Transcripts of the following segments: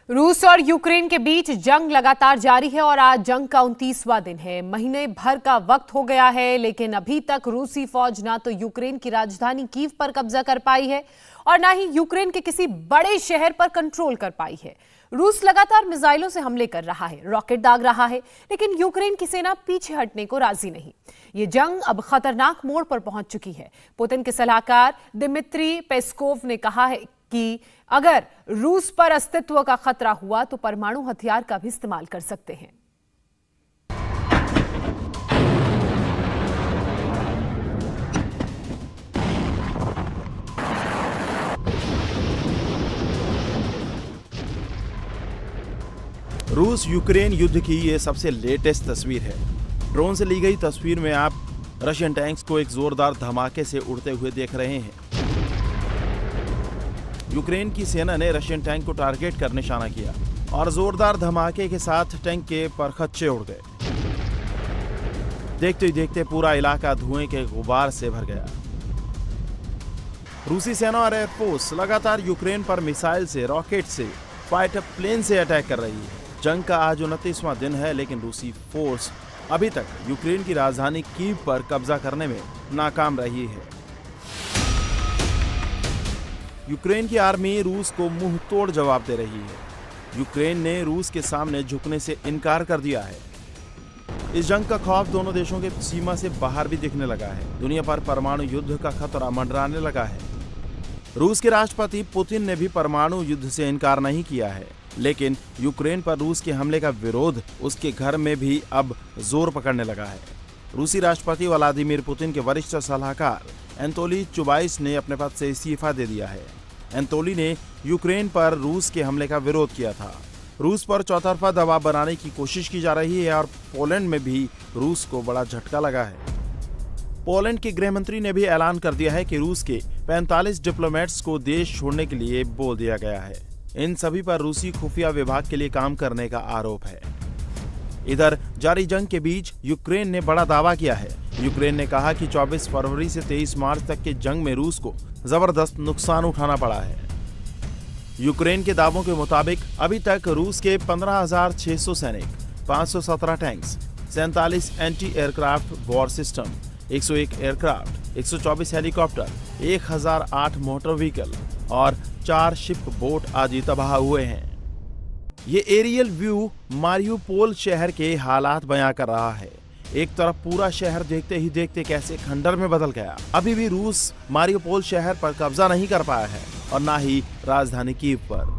रूस और यूक्रेन के बीच जंग लगातार जारी है और आज जंग का 29वां दिन है। महीने भर का वक्त हो गया है, लेकिन अभी तक रूसी फौज ना तो यूक्रेन की राजधानी कीव पर कब्जा कर पाई है और ना ही यूक्रेन के किसी बड़े शहर पर कंट्रोल कर पाई है। रूस लगातार मिसाइलों से हमले कर रहा है, रॉकेट दाग रहा है, लेकिन यूक्रेन की सेना पीछे हटने को राजी नहीं। ये जंग अब खतरनाक मोड़ पर पहुंच चुकी है। पुतिन के सलाहकार दिमित्री पेस्कोव ने कहा है कि अगर रूस पर अस्तित्व का खतरा हुआ तो परमाणु हथियार का भी इस्तेमाल कर सकते हैं। रूस यूक्रेन युद्ध की ये सबसे लेटेस्ट तस्वीर है। ड्रोन से ली गई तस्वीर में आप रशियन टैंक्स को एक जोरदार धमाके से उड़ते हुए देख रहे हैं। यूक्रेन की सेना ने रशियन टैंक को टारगेट कर निशाना किया और जोरदार धमाके के साथ टैंक के परखच्चे उड़ गए। देखते ही देखते पूरा इलाका धुएं के गुबार से भर गया। रूसी सेना और एयरफोर्स लगातार यूक्रेन पर मिसाइल से, रॉकेट से, फाइटर प्लेन से अटैक कर रही है। जंग का आज 29वां दिन है, लेकिन रूसी फोर्स अभी तक यूक्रेन की राजधानी कीव पर कब्जा करने में नाकाम रही है। यूक्रेन की आर्मी रूस को मुंह तोड़ जवाब दे रही है। यूक्रेन ने रूस के सामने झुकने से इनकार कर दिया है। इस जंग का खौफ दोनों देशों के सीमा से बाहर भी दिखने लगा है। दुनिया पर परमाणु युद्ध का खतरा मंडराने लगा है। रूस के राष्ट्रपति पुतिन ने भी परमाणु युद्ध से इनकार नहीं किया है, लेकिन यूक्रेन पर रूस के हमले का विरोध उसके घर में भी अब जोर पकड़ने लगा है। रूसी राष्ट्रपति व्लादिमीर पुतिन के वरिष्ठ सलाहकार एंतोली चुबाइस ने अपने पद से इस्तीफा दे दिया है। एंतोली ने यूक्रेन पर रूस के हमले का विरोध किया था। रूस पर चौतरफा दबाव बनाने की कोशिश की जा रही है और पोलैंड में भी रूस को बड़ा झटका लगा है। पोलैंड के गृह मंत्री ने भी ऐलान कर दिया है कि रूस के 45 डिप्लोमेट्स को देश छोड़ने के लिए बोल दिया गया है। इन सभी पर रूसी खुफिया विभाग के लिए काम करने का आरोप है। इधर जारी जंग के बीच यूक्रेन ने बड़ा दावा किया है। यूक्रेन ने कहा कि 24 फरवरी से 23 मार्च तक के जंग में रूस को जबरदस्त नुकसान उठाना पड़ा है। यूक्रेन के दावों के मुताबिक अभी तक रूस के 15,600 सैनिक, 517 tanks, 47 anti aircraft war system, 101 aircraft, 124 helicopter, 1008 motor vehicle और 4 शिप बोट आदि तबाह हुए हैं। ये एरियल व्यू मारियुपोल शहर के हालात बयां कर रहा है। एक तरफ पूरा शहर देखते ही देखते कैसे खंडर में बदल गया। अभी भी रूस मारियुपोल शहर पर कब्जा नहीं कर पाया है और ना ही राजधानी कीव पर।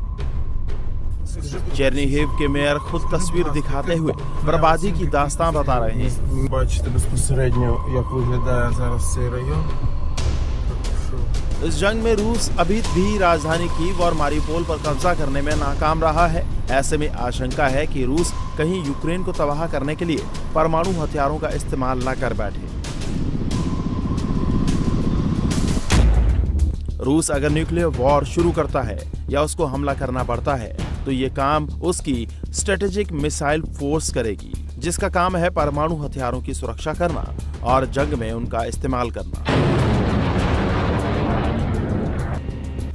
चेर्निहिव के मेयर खुद तस्वीर दिखाते हुए बर्बादी की दास्तान बता रहे हैं। इस जंग में रूस अभी भी राजधानी कीव और मारियुपोल पर कब्जा करने में नाकाम रहा है। ऐसे में आशंका है कि रूस कहीं यूक्रेन को तबाह करने के लिए परमाणु हथियारों का इस्तेमाल न कर बैठे। रूस अगर न्यूक्लियर वॉर शुरू करता है या उसको हमला करना पड़ता है तो ये काम उसकी स्ट्रेटेजिक मिसाइल फोर्स करेगी, जिसका काम है परमाणु हथियारों की सुरक्षा करना और जंग में उनका इस्तेमाल करना।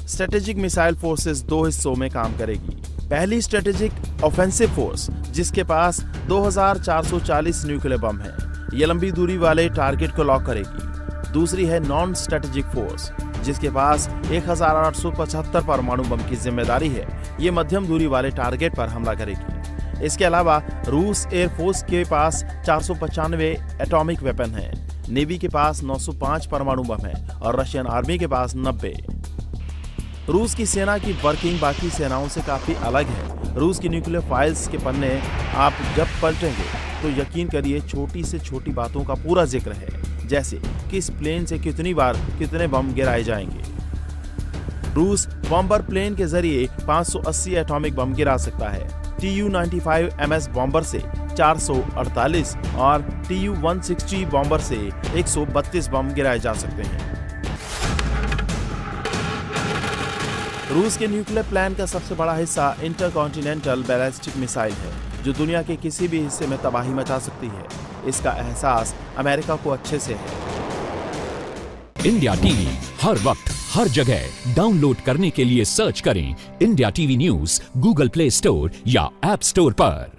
स्ट्रेटेजिक मिसाइल फोर्सेस 2 हिस्सों में काम करेगी। पहली स्ट्रेटेजिक ऑफेंसिव फोर्स, जिसके पास 2440 न्यूक्लियर बम है, ये लंबी दूरी वाले टारगेट को लॉक करेगी। दूसरी है नॉन स्ट्रेटेजिक फोर्स, जिसके पास 1875 परमाणु बम की जिम्मेदारी है, ये मध्यम दूरी वाले टारगेट पर हमला करेगी। इसके अलावा रूस एयरफोर्स के पास 495 एटॉमिक वेपन है, नेवी के पास 905 परमाणु बम है और रशियन आर्मी के पास 90। रूस की सेना की वर्किंग बाकी सेनाओं से काफी अलग है। रूस की न्यूक्लियर फाइल्स के पन्ने आप जब पलटेंगे तो यकीन करिए छोटी से छोटी बातों का पूरा जिक्र है, जैसे किस प्लेन से कितनी बार कितने बम गिराए जाएंगे। रूस बॉम्बर प्लेन के जरिए 580 एटॉमिक बम गिरा सकता है। Tu-95 MS बॉम्बर से 448 और Tu-160 बॉम्बर से 132 बम गिराए जा सकते हैं। रूस के न्यूक्लियर प्लान का सबसे बड़ा हिस्सा इंटरकॉन्टिनेंटल बैलिस्टिक मिसाइल है, जो दुनिया के किसी भी हिस्से में तबाही मचा सकती है। इसका एहसास अमेरिका को अच्छे से है। इंडिया टीवी हर वक्त हर जगह डाउनलोड करने के लिए सर्च करें India TV news Google play store या ऐप स्टोर पर।